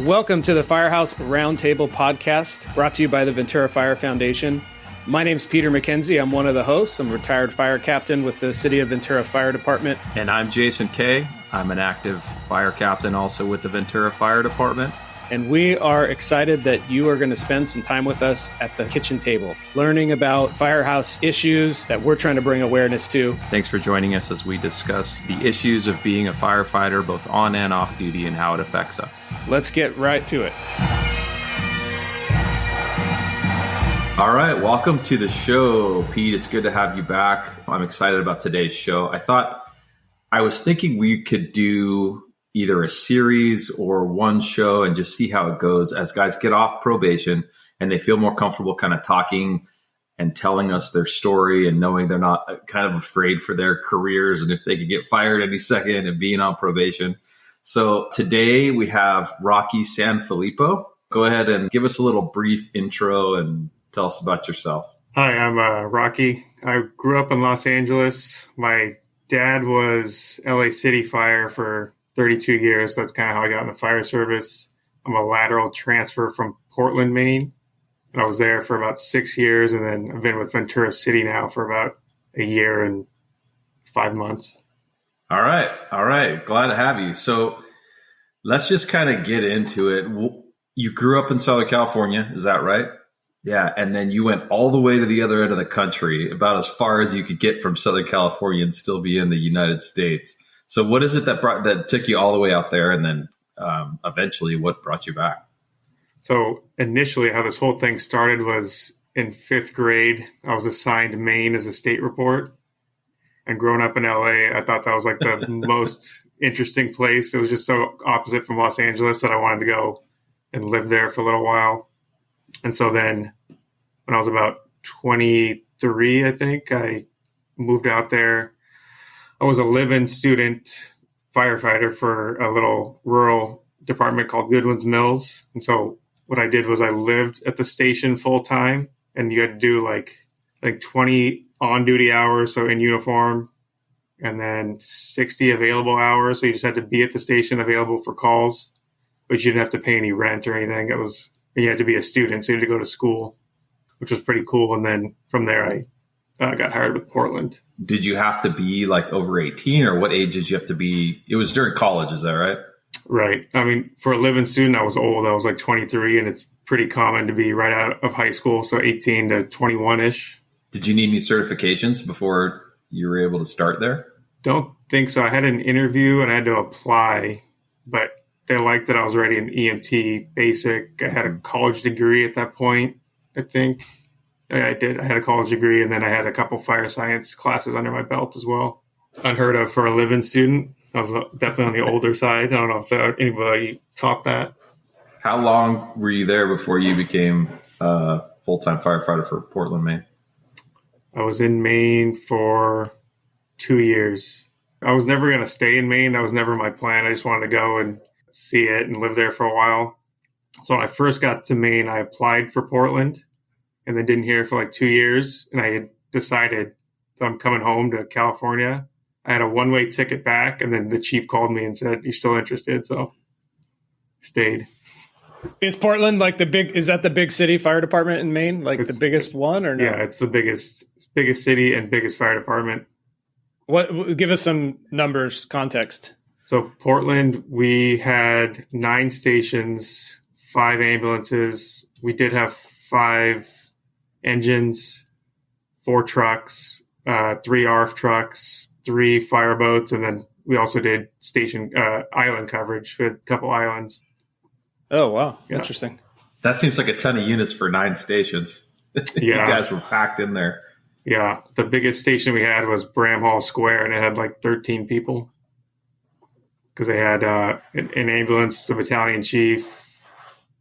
Welcome to the Firehouse Roundtable podcast, brought to you by the Ventura Fire Foundation. My name's Peter McKenzie. I'm one of the hosts. I'm a retired fire captain with the City of Ventura Fire Department. And I'm Jason Kay. I'm an active fire captain also with the Ventura Fire Department. And we are excited that you are going to spend some time with us at the kitchen table, learning about firehouse issues that we're trying to bring awareness to. Thanks for joining us as we discuss the issues of being a firefighter, both on and off duty, and how it affects us. Let's get right to it. All right, welcome to the show, Pete. It's good to have you back. I'm excited about today's show. I was thinking we could do either a series or one show and just see how it goes as guys get off probation and they feel more comfortable kind of talking and telling us their story and knowing they're not kind of afraid for their careers and if they could get fired any second and being on probation. So today we have Rocky Sanfilippo. Go ahead and give us a little brief intro and tell us about yourself. Hi, I'm Rocky. I grew up in Los Angeles. My dad was LA City Fire for 32 years. So that's kind of how I got in the fire service. I'm a lateral transfer from Portland, Maine. And I was there for about 6 years. And then I've been with Ventura City now for about a year and 5 months. All right. Glad to have you. So let's just kind of get into it. You grew up in Southern California. Is that right? Yeah. And then you went all the way to the other end of the country, about as far as you could get from Southern California and still be in the United States. So what is it that took you all the way out there, and then eventually what brought you back? So initially how this whole thing started was in 5th grade. I was assigned Maine as a state report. And growing up in LA, I thought that was like the most interesting place. It was just so opposite from Los Angeles that I wanted to go and live there for a little while. And so then when I was about 23, I think, I moved out there. I was a live-in student firefighter for a little rural department called Goodwin's Mills. And so what I did was I lived at the station full time, and you had to do like 20 on-duty hours, so in uniform, and then 60 available hours. So you just had to be at the station available for calls, but you didn't have to pay any rent or anything. You had to be a student, so you had to go to school, which was pretty cool. And then from there, I got hired with Portland. Did you have to be like over 18, or what age did you have to be? It was during college, is that right? Right. I mean, for a live-in student, I was old. I was like 23, and it's pretty common to be right out of high school, so 18 to 21-ish. Did you need any certifications before you were able to start there? Don't think so. I had an interview and I had to apply, but they liked that I was already an EMT basic. I had a college degree at that point, I think. I did. I had a college degree, and then I had a couple fire science classes under my belt as well. Unheard of for a live-in student. I was definitely on the older side. I don't know if anybody topped that. How long were you there before you became a full-time firefighter for Portland, Maine? I was in Maine for 2 years. I was never going to stay in Maine. That was never my plan. I just wanted to go and see it and live there for a while. So when I first got to Maine, I applied for Portland and then didn't hear for like 2 years. And I had decided that I'm coming home to California. I had a one-way ticket back, and then the chief called me and said, "You're still interested?" So I stayed. Is Portland like is that the big city fire department in Maine? Like the biggest one or no? Yeah, it's the biggest city and biggest fire department. Give us some numbers, context. So Portland, we had 9 stations, 5 ambulances. We did have 5 engines, 4 trucks, 3 ARF trucks, 3 fireboats, and then we also did station island coverage for a couple islands. Oh, wow. Yeah. Interesting. That seems like a ton of units for 9 stations. You guys were packed in there. Yeah. The biggest station we had was Bramhall Square, and it had like 13 people because they had an ambulance, the battalion chief,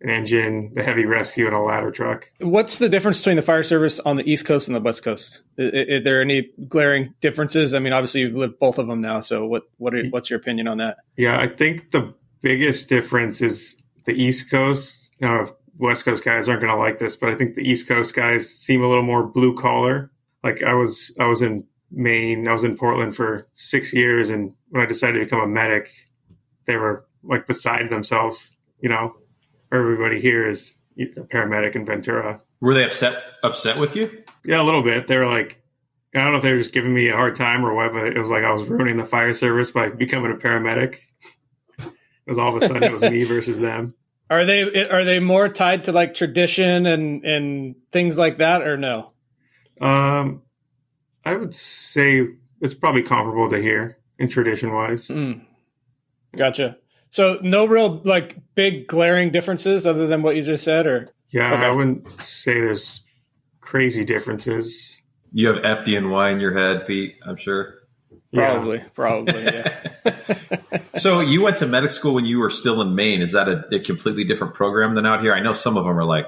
an engine, the heavy rescue, and a ladder truck. What's the difference between the fire service on the East Coast and the West Coast? Are there any glaring differences? I mean, obviously you've lived both of them now. So what's your opinion on that? Yeah, I think the biggest difference is the East Coast. West Coast guys aren't going to like this, but I think the East Coast guys seem a little more blue collar. Like I was in Maine, I was in Portland for 6 years, and when I decided to become a medic, they were like beside themselves, you know. everybody here is a paramedic in Ventura. Were they upset with you? Yeah, a little bit. They were like, I don't know if they were just giving me a hard time or what, but it was like I was ruining the fire service by becoming a paramedic. It was all of a sudden it was me versus them. Are they more tied to like tradition and things like that, or no? I would say it's probably comparable to here in tradition wise. Gotcha. So no real like big glaring differences other than what you just said, or? Yeah, Okay. I wouldn't say there's crazy differences. You have FDNY in your head, Pete, I'm sure. Probably, yeah. So you went to medic school when you were still in Maine. Is that a completely different program than out here? I know some of them are like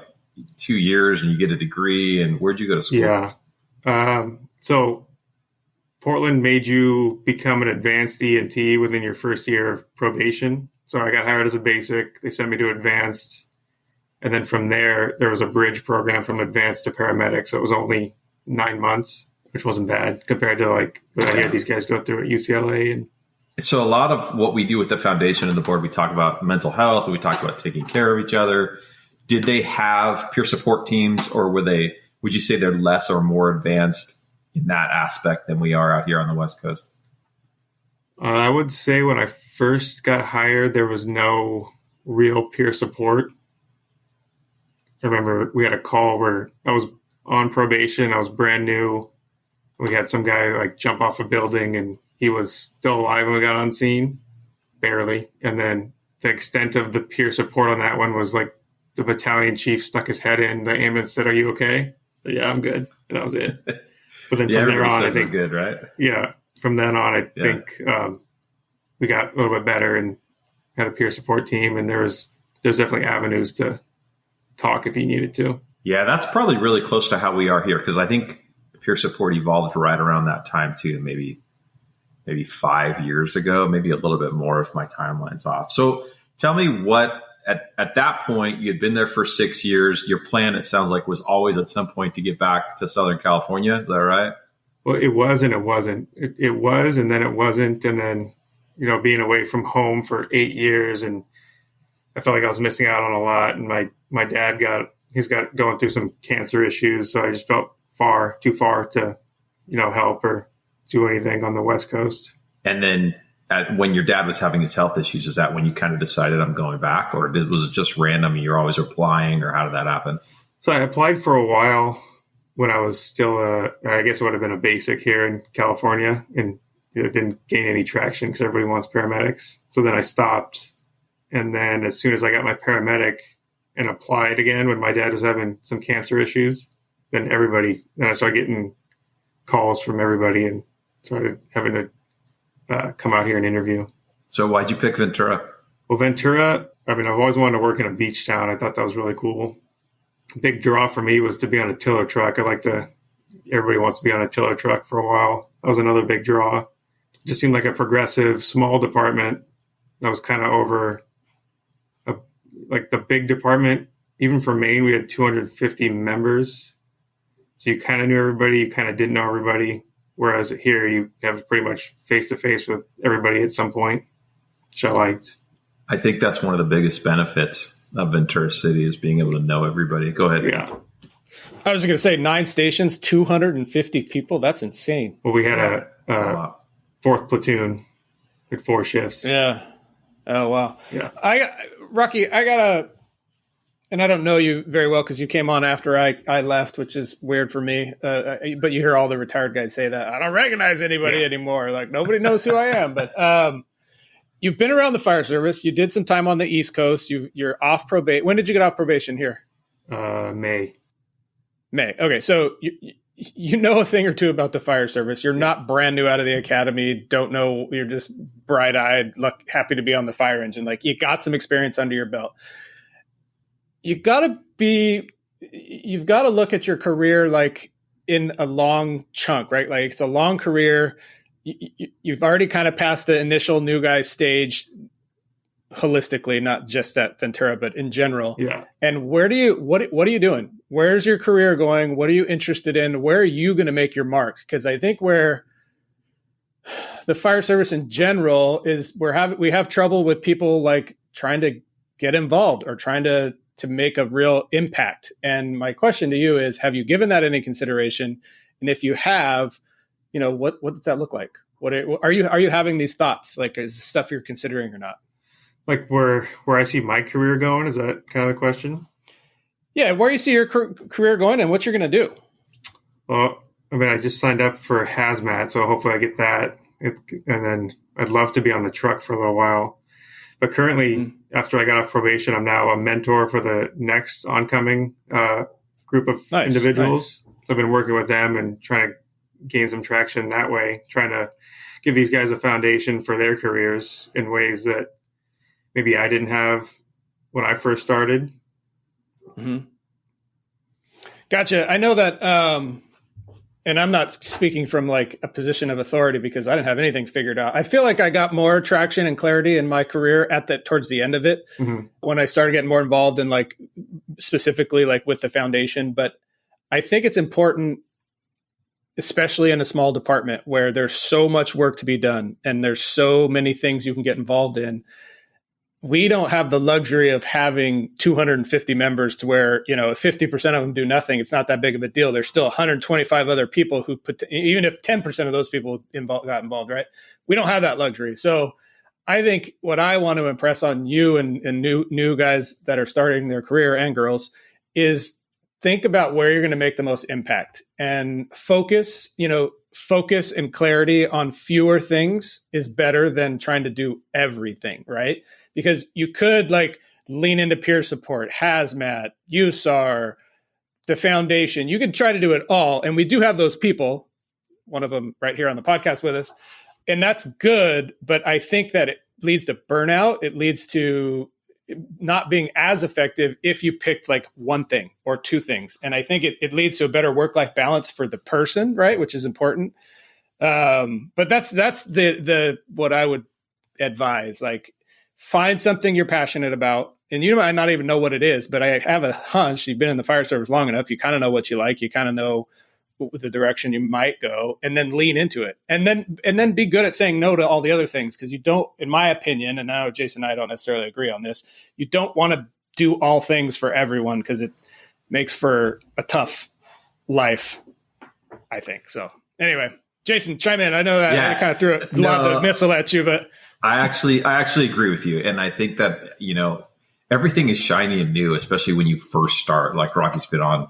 2 years and you get a degree. And where'd you go to school? Yeah. So Portland made you become an advanced EMT within your first year of probation. So I got hired as a basic. They sent me to advanced. And then from there was a bridge program from advanced to paramedic. So it was only 9 months, which wasn't bad compared to like what I hear these guys go through at UCLA. And so a lot of what we do with the foundation and the board, we talk about mental health. We talk about taking care of each other. Did they have peer support teams, or would you say they're less or more advanced in that aspect than we are out here on the West Coast? I would say when I first got hired, there was no real peer support. I remember we had a call where I was on probation. I was brand new. We had some guy like jump off a building and he was still alive when we got on scene, barely. And then the extent of the peer support on that one was like the battalion chief stuck his head in. The ambulance said, "Are you okay?" But, yeah, I'm good. And that was it. But then from there on, I think good, right? Yeah. From then on, I think we got a little bit better and had a peer support team. And there's definitely avenues to talk if you needed to. Yeah, that's probably really close to how we are here, because I think peer support evolved right around that time too, maybe 5 years ago, maybe a little bit more if my timeline's off. So tell me what, at that point, you had been there for 6 years. Your plan, it sounds like, was always at some point to get back to Southern California. Is that right? Well, it was and it wasn't. It was and then it wasn't. And then, being away from home for 8 years, and I felt like I was missing out on a lot. And my dad he's going through some cancer issues. So I just felt too far to, help or do anything on the West Coast. And then when your dad was having his health issues, is that when you kind of decided I'm going back, or was it just random and you're always applying, or how did that happen? So I applied for a while when I was still, I guess it would have been a basic here in California, and it didn't gain any traction because everybody wants paramedics. So then I stopped. And then as soon as I got my paramedic and applied again when my dad was having some cancer issues, then I started getting calls from everybody and started having to come out here and interview. So why'd you pick Ventura? Well, Ventura, I've always wanted to work in a beach town. I thought that was really cool. Big draw for me was to be on a tiller truck. Everybody wants to be on a tiller truck for a while. That was another big draw. It just seemed like a progressive, small department. I was kind of over the big department. Even for Maine, we had 250 members. So you kind of knew everybody, you kind of didn't know everybody. Whereas here, you have pretty much face-to-face with everybody at some point, which I liked. I think that's one of the biggest benefits of Ventura City, is being able to know everybody. Go ahead. Yeah. I was going to say 9 stations, 250 people. That's insane. Well, we had a fourth platoon with 4 shifts. Yeah. Oh, wow. Yeah. Rocky, and I don't know you very well because you came on after I left, which is weird for me. But you hear all the retired guys say that. I don't recognize anybody anymore. Like, nobody knows who I am. But you've been around the fire service. You did some time on the East Coast. You're off probation. When did you get off probation here? May. Okay. So you know a thing or two about the fire service. You're not brand new out of the academy. Don't know. You're just bright-eyed, happy to be on the fire engine. Like, you got some experience under your belt. You've got to look at your career like in a long chunk, right? Like, it's a long career. You've already kind of passed the initial new guy stage holistically, not just at Ventura, but in general. Yeah. And what are you doing? Where's your career going? What are you interested in? Where are you going to make your mark? Because I think where the fire service in general is, we have trouble with people like trying to get involved or trying to make a real impact. And my question to you is, have you given that any consideration? And if you have, what does that look like? What are you having these thoughts? Like, is this stuff you're considering or not? Like where I see my career going? Is that kind of the question? Yeah, where you see your career going and what you're going to do. Well, I mean, I just signed up for hazmat, so hopefully I get that. And then I'd love to be on the truck for a little while. But currently, after I got off probation, I'm now a mentor for the next oncoming group of individuals. Nice. So I've been working with them and trying to gain some traction that way, trying to give these guys a foundation for their careers in ways that maybe I didn't have when I first started. Mm-hmm. Gotcha. I know that, and I'm not speaking from like a position of authority because I didn't have anything figured out. I feel like I got more traction and clarity in my career towards the end of it, when I started getting more involved in like specifically like with the foundation. But I think it's important, especially in a small department where there's so much work to be done and there's so many things you can get involved in. We don't have the luxury of having 250 members to where, if 50% of them do nothing, it's not that big of a deal. There's still 125 other people who even if 10% of those people got involved, right? We don't have that luxury. So I think what I want to impress on you and new guys that are starting their career and girls is think about where you're going to make the most impact and focus and clarity on fewer things is better than trying to do everything, right? Because you could like lean into peer support, hazmat, USAR, the foundation. You could try to do it all. And we do have those people, one of them right here on the podcast with us. And that's good. But I think that it leads to burnout. It leads to not being as effective if you picked like one thing or two things. And I think it leads to a better work-life balance for the person, right? Which is important. But that's the what I would advise. Like, find something you're passionate about. And you might not even know what it is, but I have a hunch. You've been in the fire service long enough. You kind of know what you like. You kind of know the direction you might go, and then lean into it. And then be good at saying no to all the other things. Because you don't, in my opinion, and now Jason and I don't necessarily agree on this, you don't want to do all things for everyone because it makes for a tough life, I think. So anyway, Jason, chime in. I know that I kind of threw a lot of missile at you, but I actually agree with you. And I think that, everything is shiny and new, especially when you first start. Like Rocky's been on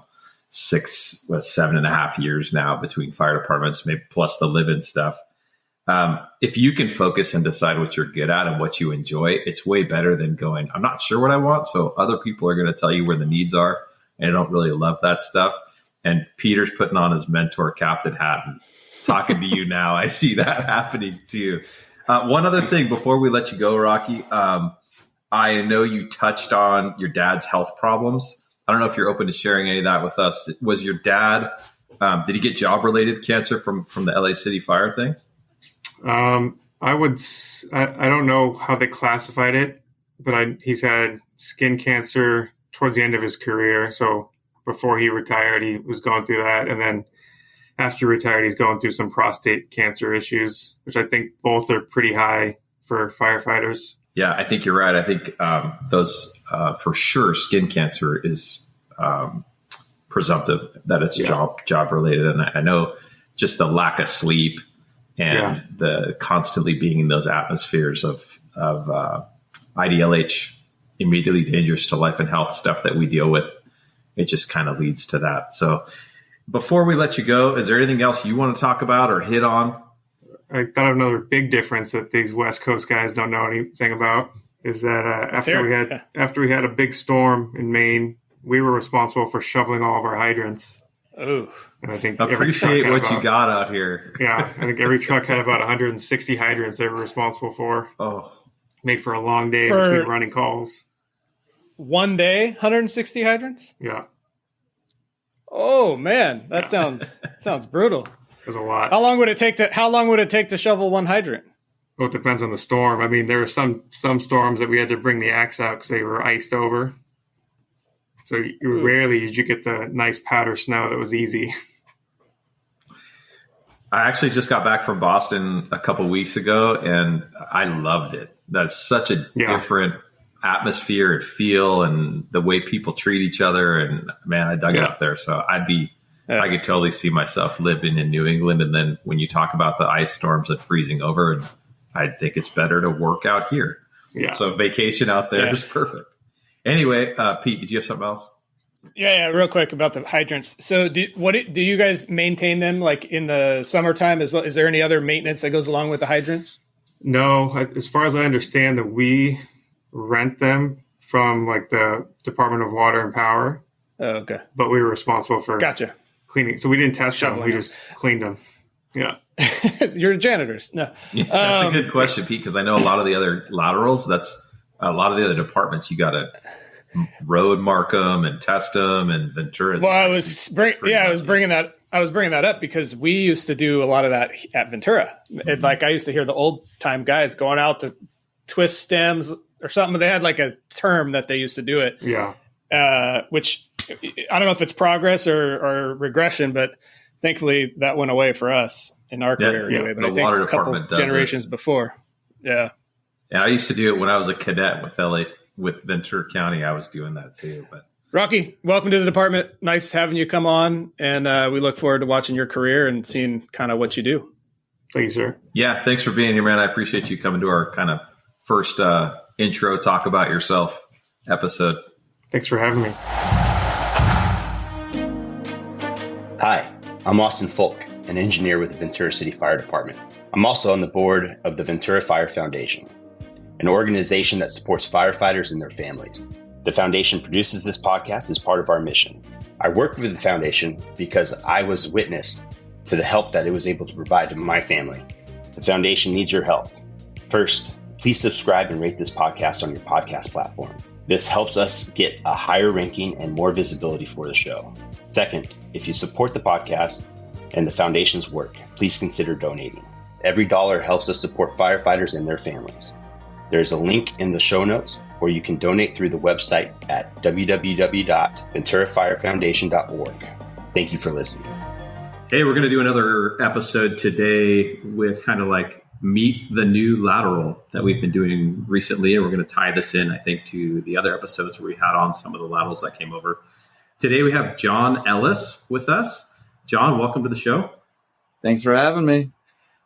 7.5 years now between fire departments, maybe plus the live-in stuff. If you can focus and decide what you're good at and what you enjoy, it's way better than going, I'm not sure what I want. So other people are going to tell you where the needs are. And I don't really love that stuff. And Peter's putting on his mentor captain hat and talking to you now. I see that happening too. One other thing before we let you go, Rocky, I know you touched on your dad's health problems. I don't know if you're open to sharing any of that with us. Was your dad, did he get job-related cancer from the LA City Fire thing? I don't know how they classified it, but he's had skin cancer towards the end of his career. So before he retired, he was going through that. And then after he retired, he's going through some prostate cancer issues, which I think both are pretty high for firefighters. Yeah, I think you're right. I think those, for sure, skin cancer is presumptive that it's job related. And I know just the lack of sleep and the constantly being in those atmospheres of IDLH, immediately dangerous to life and health stuff that we deal with, it just kind of leads to that. So before we let you go, is there anything else you want to talk about or hit on? I thought of another big difference that these West Coast guys don't know anything about is that after we had a big storm in Maine, we were responsible for shoveling all of our hydrants. Oh, and I think appreciate what you got out here. Yeah, I think every truck had about 160 hydrants they were responsible for. Oh, made for a long day between running calls. One day, 160 hydrants? Yeah. Oh man, that sounds brutal. There's a lot. How long would it take to shovel one hydrant? Well, it depends on the storm. I mean, there were some storms that we had to bring the axe out because they were iced over. So rarely did you get the nice powder snow that was easy. I actually just got back from Boston a couple weeks ago, and I loved it. That's such a different atmosphere and feel and the way people treat each other. And man, I dug it up there. So I could totally see myself living in New England. And then when you talk about the ice storms and freezing over, I think it's better to work out here. Yeah. So vacation out there is perfect. Anyway, Pete, did you have something else? Yeah, real quick about the hydrants. So do you guys maintain them like in the summertime as well? Is there any other maintenance that goes along with the hydrants? No, as far as I understand, that we rent them from like the Department of Water and Power. Oh, okay. But we were responsible for cleaning. So we didn't test them. We just cleaned them. Yeah. You're janitors. No. Yeah, that's a good question, Pete, because I know a lot of the other laterals, that's a lot of the other departments, you got to road mark them and test them, and Ventura. Well, I was bringing that up because we used to do a lot of that at Ventura. Mm-hmm. Like I used to hear the old time guys going out to twist stems or something. They had like a term that they used to do it. Yeah. Which I don't know if it's progress or regression, but thankfully that went away for us in our career anyway. But the I think water a couple department does generations before. Yeah. And I used to do it when I was a cadet with Ventura County. I was doing that too. But Rocky, welcome to the department. Nice having you come on, and we look forward to watching your career and seeing kind of what you do. Thank you, sir. Yeah, thanks for being here, man. I appreciate you coming to our kind of first intro, talk about yourself episode. Thanks for having me. Hi, I'm Austin Folk, an engineer with the Ventura City Fire Department. I'm also on the board of the Ventura Fire Foundation, an organization that supports firefighters and their families. The foundation produces this podcast as part of our mission. I work with the foundation because I was witness to the help that it was able to provide to my family. The foundation needs your help. First, please subscribe and rate this podcast on your podcast platform. This helps us get a higher ranking and more visibility for the show. Second, if you support the podcast and the foundation's work, please consider donating. Every dollar helps us support firefighters and their families. There's a link in the show notes where you can donate through the website at www.venturafirefoundation.org. Thank you for listening. Hey, we're going to do another episode today with kind of like meet the new lateral that we've been doing recently. And we're going to tie this in, I think, to the other episodes where we had on some of the laterals that came over. Today we have Jon Ellis with us. Jon, welcome to the show. Thanks for having me.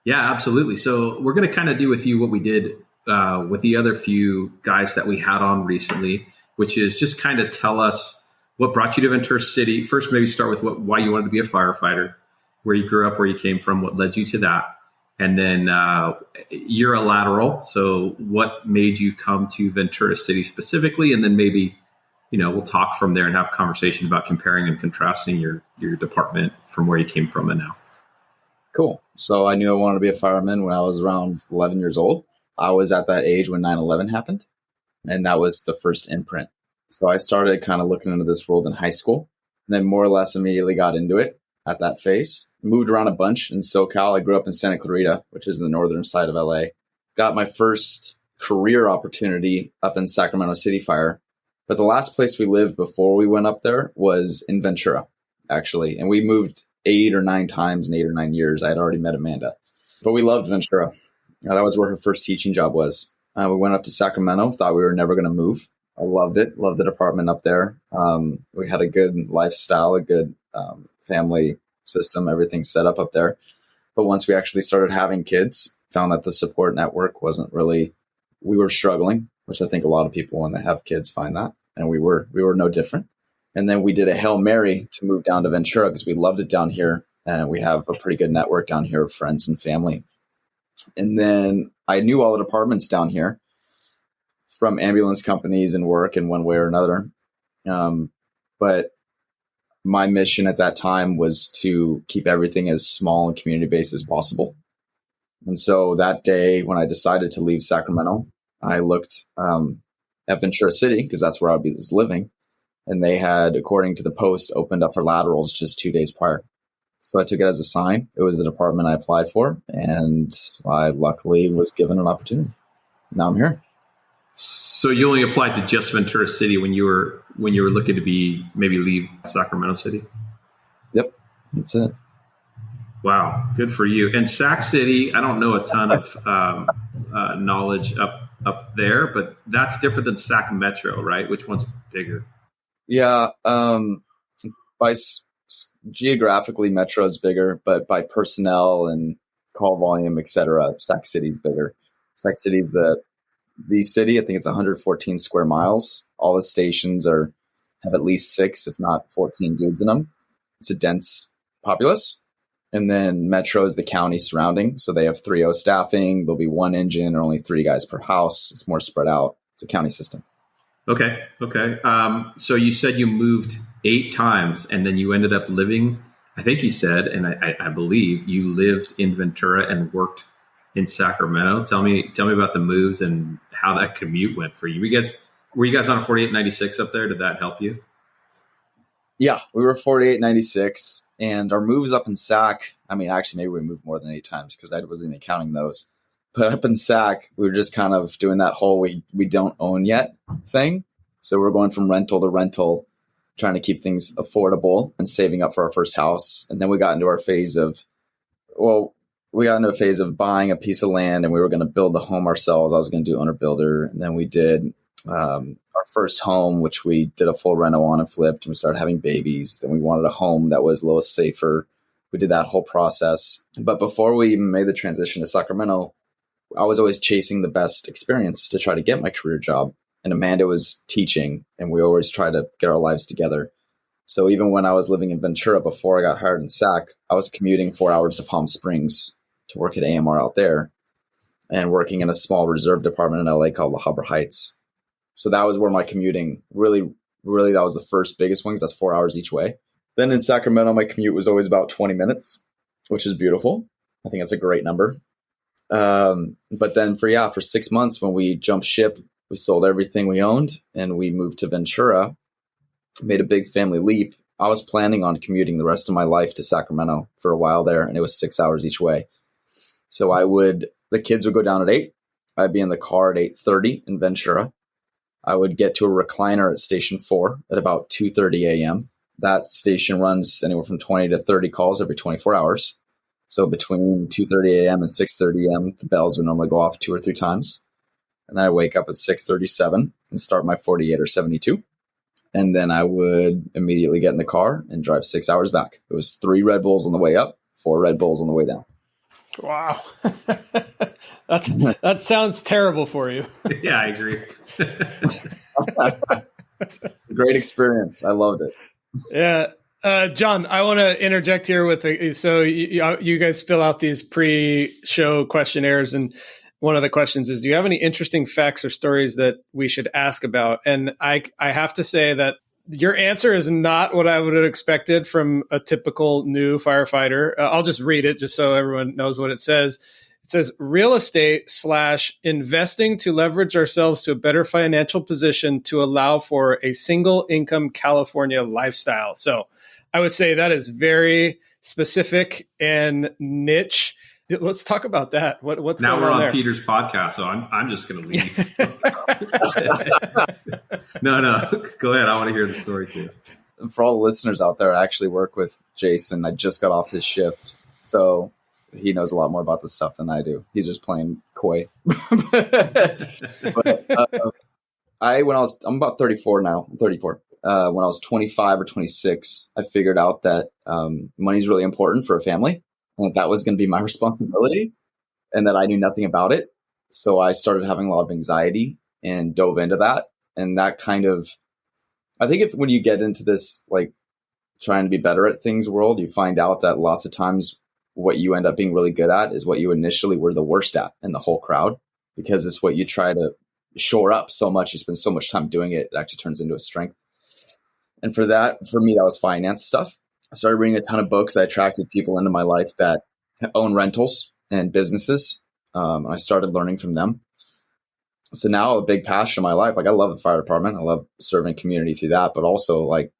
Yeah, absolutely. So we're going to kind of do with you what we did with the other few guys that we had on recently, which is just kind of tell us what brought you to Ventura City. First, maybe start with why you wanted to be a firefighter, where you grew up, where you came from, what led you to that. And then you're a lateral. So what made you come to Ventura City specifically? And then maybe, we'll talk from there and have a conversation about comparing and contrasting your department from where you came from and now. Cool. So I knew I wanted to be a fireman when I was around 11 years old. I was at that age when 9/11 happened, and that was the first imprint. So I started kind of looking into this world in high school, and then more or less immediately got into it at that phase. Moved around a bunch in SoCal. I grew up in Santa Clarita, which is in the northern side of LA. Got my first career opportunity up in Sacramento City Fire. But the last place we lived before we went up there was in Ventura, actually. And we moved 8 or 9 times in 8 or 9 years. I had already met Amanda. But we loved Ventura. That was where her first teaching job was. We went up to Sacramento, thought we were never going to move. I loved it. Loved the department up there. We had a good lifestyle, a good family system, everything set up there. But once we actually started having kids, found that the support network wasn't really, we were struggling, which I think a lot of people when they have kids find that. And we were no different. And then we did a Hail Mary to move down to Ventura because we loved it down here. And we have a pretty good network down here of friends and family. And then I knew all the departments down here from ambulance companies and work in one way or another. But my mission at that time was to keep everything as small and community-based as possible. And so that day when I decided to leave Sacramento, I looked at Ventura City because that's where I was living. And they had, according to the post, opened up for laterals just 2 days prior. So I took it as a sign. It was the department I applied for, and I luckily was given an opportunity. Now I'm here. So you only applied to just Ventura City when you were looking to maybe leave Sacramento City? Yep, that's it. Wow, good for you. And Sac City, I don't know a ton of knowledge up up there, but that's different than Sac Metro, right? Which one's bigger? Yeah. By geographically, Metro is bigger, but by personnel and call volume, etc., Sac City's bigger. Sac City's the city. I think it's 114 square miles. All the stations have at least 6, if not 14 dudes in them. It's a dense populace. And then Metro is the county surrounding. So they have 3-0 staffing. There'll be 1 engine or only 3 guys per house. It's more spread out. It's a county system. Okay. So you said you moved 8 times and then you ended up living, I think you said, and I believe you lived in Ventura and worked in Sacramento. Tell me about the moves and how that commute went for you. Were you guys on a 4896 up there? Did that help you? Yeah, we were 4896, and our moves up in Sac, I mean, actually, maybe we moved more than 8 times because I wasn't even counting those. But up in Sac, we were just kind of doing that whole we don't own yet thing. So we're going from rental to rental, trying to keep things affordable and saving up for our first house. And then we got into a phase of buying a piece of land, and we were going to build the home ourselves. I was going to do owner builder. And then we did our first home, which we did a full reno on and flipped, and we started having babies. Then we wanted a home that was a little safer. We did that whole process. But before we even made the transition to Sacramento, I was always chasing the best experience to try to get my career job. And Amanda was teaching, and we always tried to get our lives together. So even when I was living in Ventura before I got hired in Sac, I was commuting 4 hours to Palm Springs to work at AMR out there and working in a small reserve department in LA called La Habra Heights. So that was where my commuting really, that was the first biggest one, because that's 4 hours each way. Then in Sacramento, my commute was always about 20 minutes, which is beautiful. I think that's a great number. But then for 6 months, when we jumped ship, we sold everything we owned and we moved to Ventura, made a big family leap. I was planning on commuting the rest of my life to Sacramento for a while there, and it was 6 hours each way. So the kids would go down at 8. I'd be in the car at 8:30 in Ventura. I would get to a recliner at Station 4 at about 2:30 a.m. That station runs anywhere from 20 to 30 calls every 24 hours. So between 2:30 a.m. and 6:30 a.m., the bells would normally go off 2 or 3 times. And then I wake up at 6:37 and start my 48 or 72. And then I would immediately get in the car and drive 6 hours back. It was 3 Red Bulls on the way up, 4 Red Bulls on the way down. Wow. That sounds terrible for you. Yeah, I agree. Great experience. I loved it. Yeah. Jon, I want to interject here so you guys fill out these pre-show questionnaires, and one of the questions is, do you have any interesting facts or stories that we should ask about? And I have to say that your answer is not what I would have expected from a typical new firefighter. I'll just read it just so everyone knows what it says. It says, real estate / investing to leverage ourselves to a better financial position to allow for a single income California lifestyle. So I would say that is very specific and niche. Let's talk about that. What's now going we're on there? Peter's podcast, so I'm just going to leave. No, go ahead. I want to hear the story too. For all the listeners out there, I actually work with Jason. I just got off his shift, so he knows a lot more about this stuff than I do. He's just playing coy. But I'm about 34 now. I'm 34. When I was 25 or 26, I figured out that money's really important for a family, and that was going to be my responsibility, and that I knew nothing about it. So I started having a lot of anxiety and dove into that. And that kind of, I think when you get into this, like trying to be better at things world, you find out that lots of times what you end up being really good at is what you initially were the worst at in the whole crowd, because it's what you try to shore up so much. You spend so much time doing it, it actually turns into a strength. And for me, that was finance stuff. I started reading a ton of books. I attracted people into my life that own rentals and businesses. And I started learning from them. So now a big passion in my life, like I love the fire department. I love serving community through that, but also like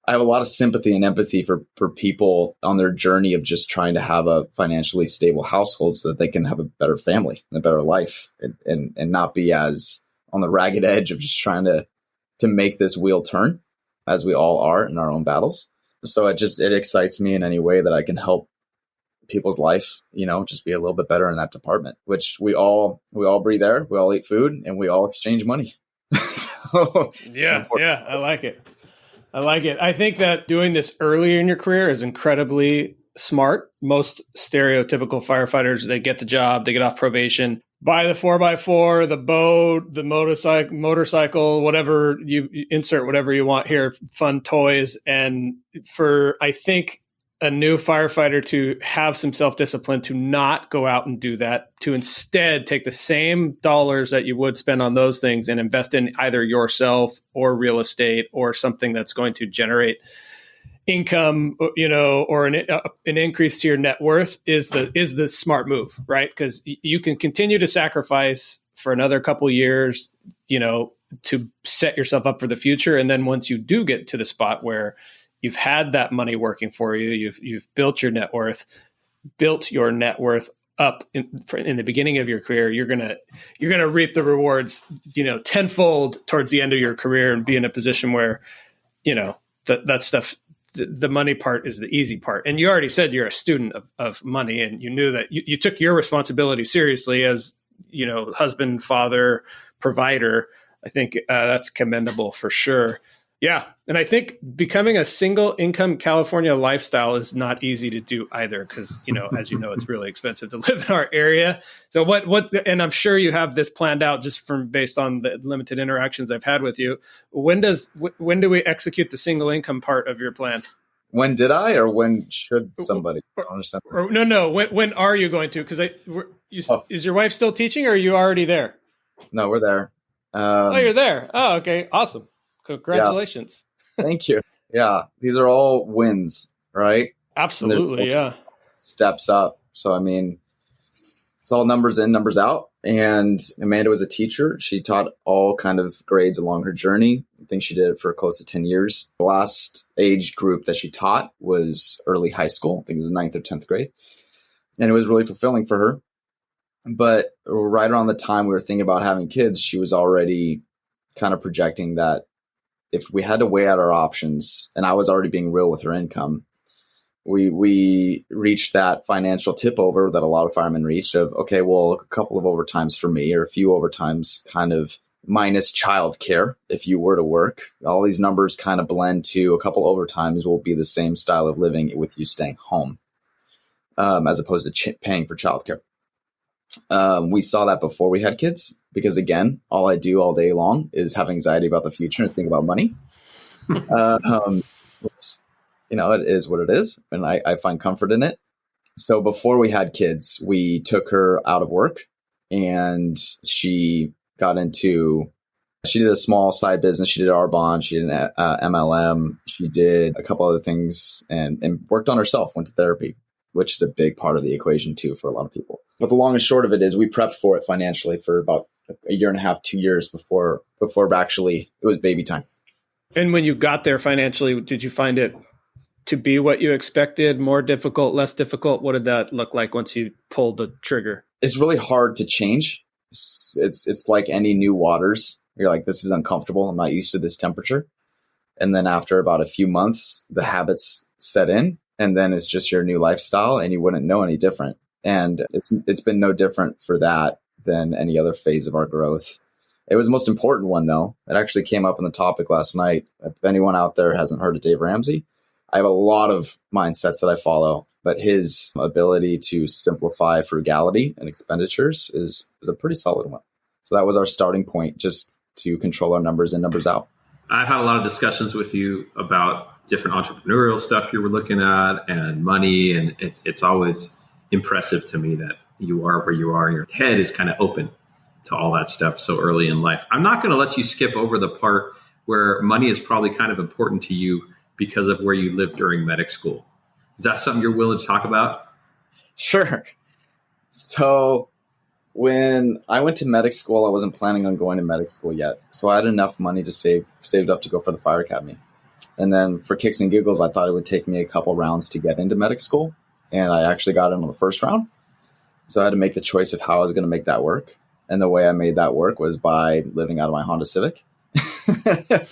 I have a lot of sympathy and empathy for people on their journey of just trying to have a financially stable household so that they can have a better family and a better life and not be as on the ragged edge of just trying to make this wheel turn, as we all are in our own battles. So it excites me in any way that I can help people's life, just be a little bit better in that department, which we all breathe air, we all eat food, and we all exchange money. Yeah. I like it. I think that doing this earlier in your career is incredibly smart. Most stereotypical firefighters, they get the job, they get off probation, buy the 4x4, the boat, the motorcycle, whatever you insert, whatever you want here, fun toys. And for, I think, a new firefighter to have some self-discipline, to not go out and do that, to instead take the same dollars that you would spend on those things and invest in either yourself or real estate or something that's going to generate income, or an increase to your net worth is the smart move, right? Because you can continue to sacrifice for another couple of years, to set yourself up for the future. And then once you do get to the spot where you've had that money working for you, you've built your net worth up in the beginning of your career, you're gonna reap the rewards, tenfold towards the end of your career, and be in a position where, that stuff, the money part is the easy part. And you already said you're a student of money, and you knew that you took your responsibility seriously as, husband, father, provider. I think that's commendable for sure. Yeah. And I think becoming a single income California lifestyle is not easy to do either, because, as you know, it's really expensive to live in our area. So and I'm sure you have this planned out just based on the limited interactions I've had with you. When do we execute the single income part of your plan? When did I, or when should somebody? I don't understand. No. When are you going to? Because is your wife still teaching, or are you already there? No, we're there. You're there. Oh, okay. Awesome. Congratulations. Yes. Thank you. Yeah. These are all wins, right? Absolutely. Yeah. Steps up. So, it's all numbers in, numbers out. And Amanda was a teacher. She taught all kind of grades along her journey. I think she did it for close to 10 years. The last age group that she taught was early high school. I think it was 9th or 10th grade. And it was really fulfilling for her. But right around the time we were thinking about having kids, she was already kind of projecting that if we had to weigh out our options, and I was already being real with her income, we reached that financial tip over that a lot of firemen reach of, okay, well, a couple of overtimes for me, or a few overtimes kind of minus childcare. If you were to work, all these numbers kind of blend to a couple overtimes will be the same style of living with you staying home, as opposed to paying for childcare. We saw that before we had kids, because again, all I do all day long is have anxiety about the future and think about money. Which, it is what it is. And I find comfort in it. So before we had kids, we took her out of work, and she did a small side business. She did Arbonne. She did an MLM. She did a couple other things and worked on herself, went to therapy, which is a big part of the equation too for a lot of people. But the long and short of it is we prepped for it financially for about a year and a half, 2 years before actually it was baby time. And when you got there financially, did you find it to be what you expected, more difficult, less difficult? What did that look like once you pulled the trigger? It's really hard to change. It's like any new waters. You're like, this is uncomfortable. I'm not used to this temperature. And then after about a few months, the habits set in. And then it's just your new lifestyle, and you wouldn't know any different. And it's been no different for that than any other phase of our growth. It was the most important one, though. It actually came up in the topic last night. If anyone out there hasn't heard of Dave Ramsey, I have a lot of mindsets that I follow, but his ability to simplify frugality and expenditures is a pretty solid one. So that was our starting point, just to control our numbers in, numbers out. I've had a lot of discussions with you about different entrepreneurial stuff you were looking at and money. And it's always impressive to me that you are where you are. And your head is kind of open to all that stuff so early in life. I'm not going to let you skip over the part where money is probably kind of important to you because of where you lived during medic school. Is that something you're willing to talk about? Sure. So when I went to medic school, I wasn't planning on going to medic school yet. So I had enough money to saved up to go for the fire academy. And then for kicks and giggles, I thought it would take me a couple rounds to get into medic school. And I actually got in on the first round. So I had to make the choice of how I was going to make that work. And the way I made that work was by living out of my Honda Civic. It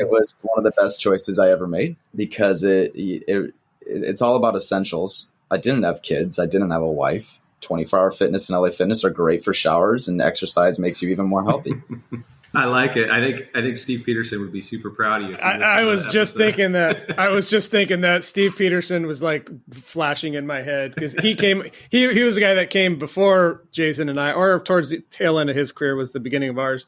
was one of the best choices I ever made because it's all about essentials. I didn't have kids. I didn't have a wife. 24-hour fitness and LA Fitness are great for showers, and exercise makes you even more healthy. I like it. I think Steve Peterson would be super proud of you. I was just thinking that. I was just thinking that Steve Peterson was like flashing in my head because he was the guy that came before Jason and I, or towards the tail end of his career was the beginning of ours.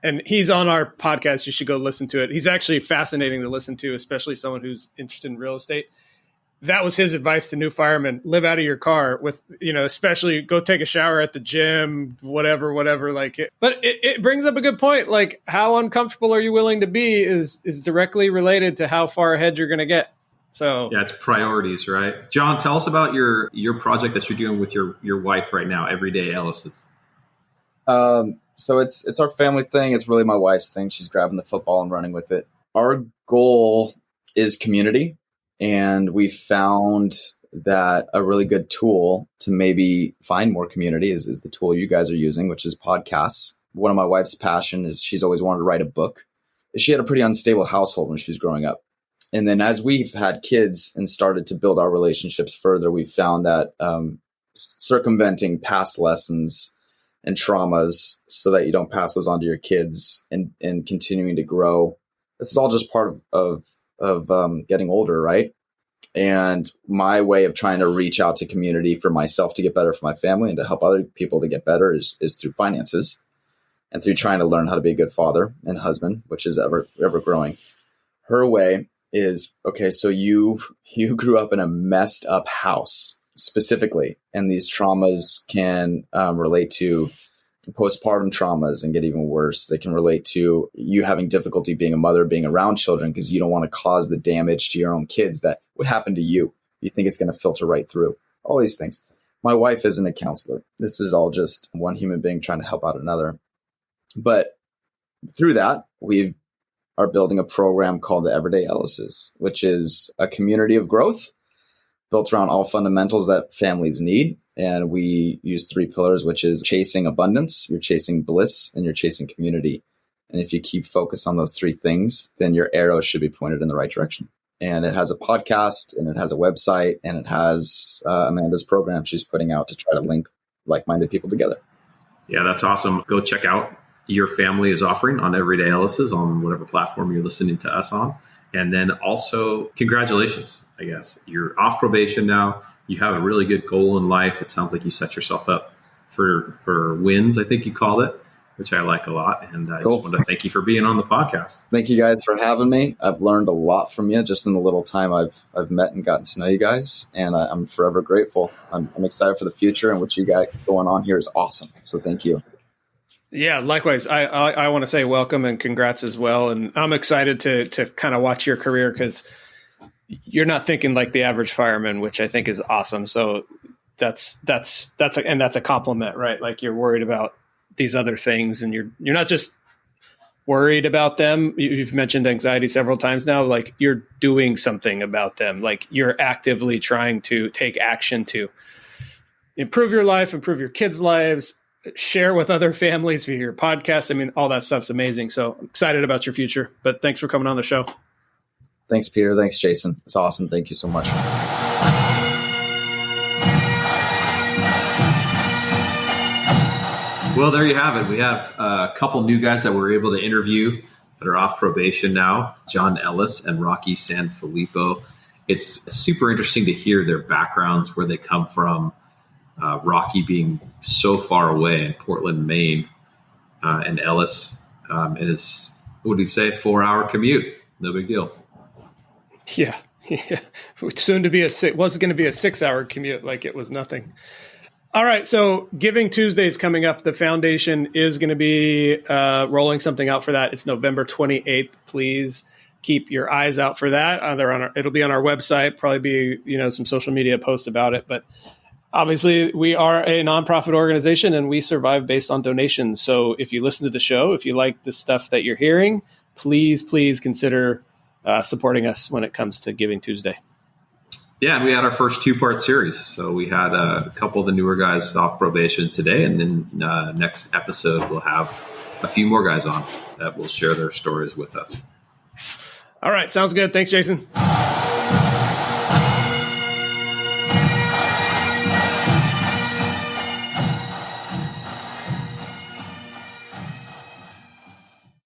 And he's on our podcast. You should go listen to it. He's actually fascinating to listen to, especially someone who's interested in real estate. That was his advice to new firemen: live out of your car with, especially go take a shower at the gym, whatever, like it. But it brings up a good point. Like, how uncomfortable are you willing to be is directly related to how far ahead you're going to get. So yeah, it's priorities, right? John, tell us about your project that you're doing with your wife right now, Everyday Ellis's. So it's our family thing. It's really my wife's thing. She's grabbing the football and running with it. Our goal is community. And we found that a really good tool to maybe find more community is the tool you guys are using, which is podcasts. One of my wife's passion is she's always wanted to write a book. She had a pretty unstable household when she was growing up. And then as we've had kids and started to build our relationships further, we've found that circumventing past lessons and traumas so that you don't pass those on to your kids and continuing to grow. This is all just part of getting older, right? And my way of trying to reach out to community for myself to get better for my family and to help other people to get better is through finances and through trying to learn how to be a good father and husband, which is ever growing. Her way is, okay, so you grew up in a messed up house specifically, and these traumas can relate to postpartum traumas and get even worse. They can relate to you having difficulty being a mother, being around children because you don't want to cause the damage to your own kids that would happen to you. You think it's going to filter right through. All these things. My wife isn't a counselor. This is all just one human being trying to help out another. But through that, we are building a program called the Everyday Ellis's, which is a community of growth built around all fundamentals that families need. And we use 3 pillars, which is chasing abundance, you're chasing bliss, and you're chasing community. And if you keep focused on those 3 things, then your arrow should be pointed in the right direction. And it has a podcast, and it has a website, and it has Amanda's program she's putting out to try to link like-minded people together. Yeah, that's awesome. Go check out your family is offering on Everyday Ellis's on whatever platform you're listening to us on. And then also, congratulations, I guess. You're off probation now. You have a really good goal in life. It sounds like you set yourself up for wins, I think you called it, which I like a lot. And I just want to thank you for being on the podcast. Thank you guys for having me. I've learned a lot from you just in the little time I've met and gotten to know you guys. And I'm forever grateful. I'm excited for the future, and what you got going on here is awesome. So thank you. Yeah, likewise. I want to say welcome and congrats as well. And I'm excited to kind of watch your career because you're not thinking like the average fireman, which I think is awesome. So that's a compliment, right? Like, you're worried about these other things, and you're not just worried about them. You've mentioned anxiety several times now. Like, you're doing something about them. Like, you're actively trying to take action to improve your life, improve your kids' lives, share with other families via your podcast. I mean, all that stuff's amazing. So I'm excited about your future, but thanks for coming on the show. Thanks, Peter. Thanks, Jason. It's awesome. Thank you so much. Well, there you have it. We have a couple new guys that we're able to interview that are off probation now, Jon Ellis and Rocky Sanfilippo. It's super interesting to hear their backgrounds, where they come from. Rocky being so far away in Portland, Maine, and Ellis is, what did he say, 4-hour commute. No big deal. Yeah. Soon to be was going to be a 6-hour commute, like it was nothing. All right. So Giving Tuesday is coming up. The foundation is going to be rolling something out for that. It's November 28th. Please keep your eyes out for that. It'll be on our website, probably be, some social media posts about it. But obviously, we are a nonprofit organization, and we survive based on donations. So if you listen to the show, if you like the stuff that you're hearing, please consider supporting us when it comes to Giving Tuesday. Yeah, and we had our first 2-part series. So we had a couple of the newer guys off probation today, and then next episode we'll have a few more guys on that will share their stories with us. All right, sounds good. Thanks, Jason.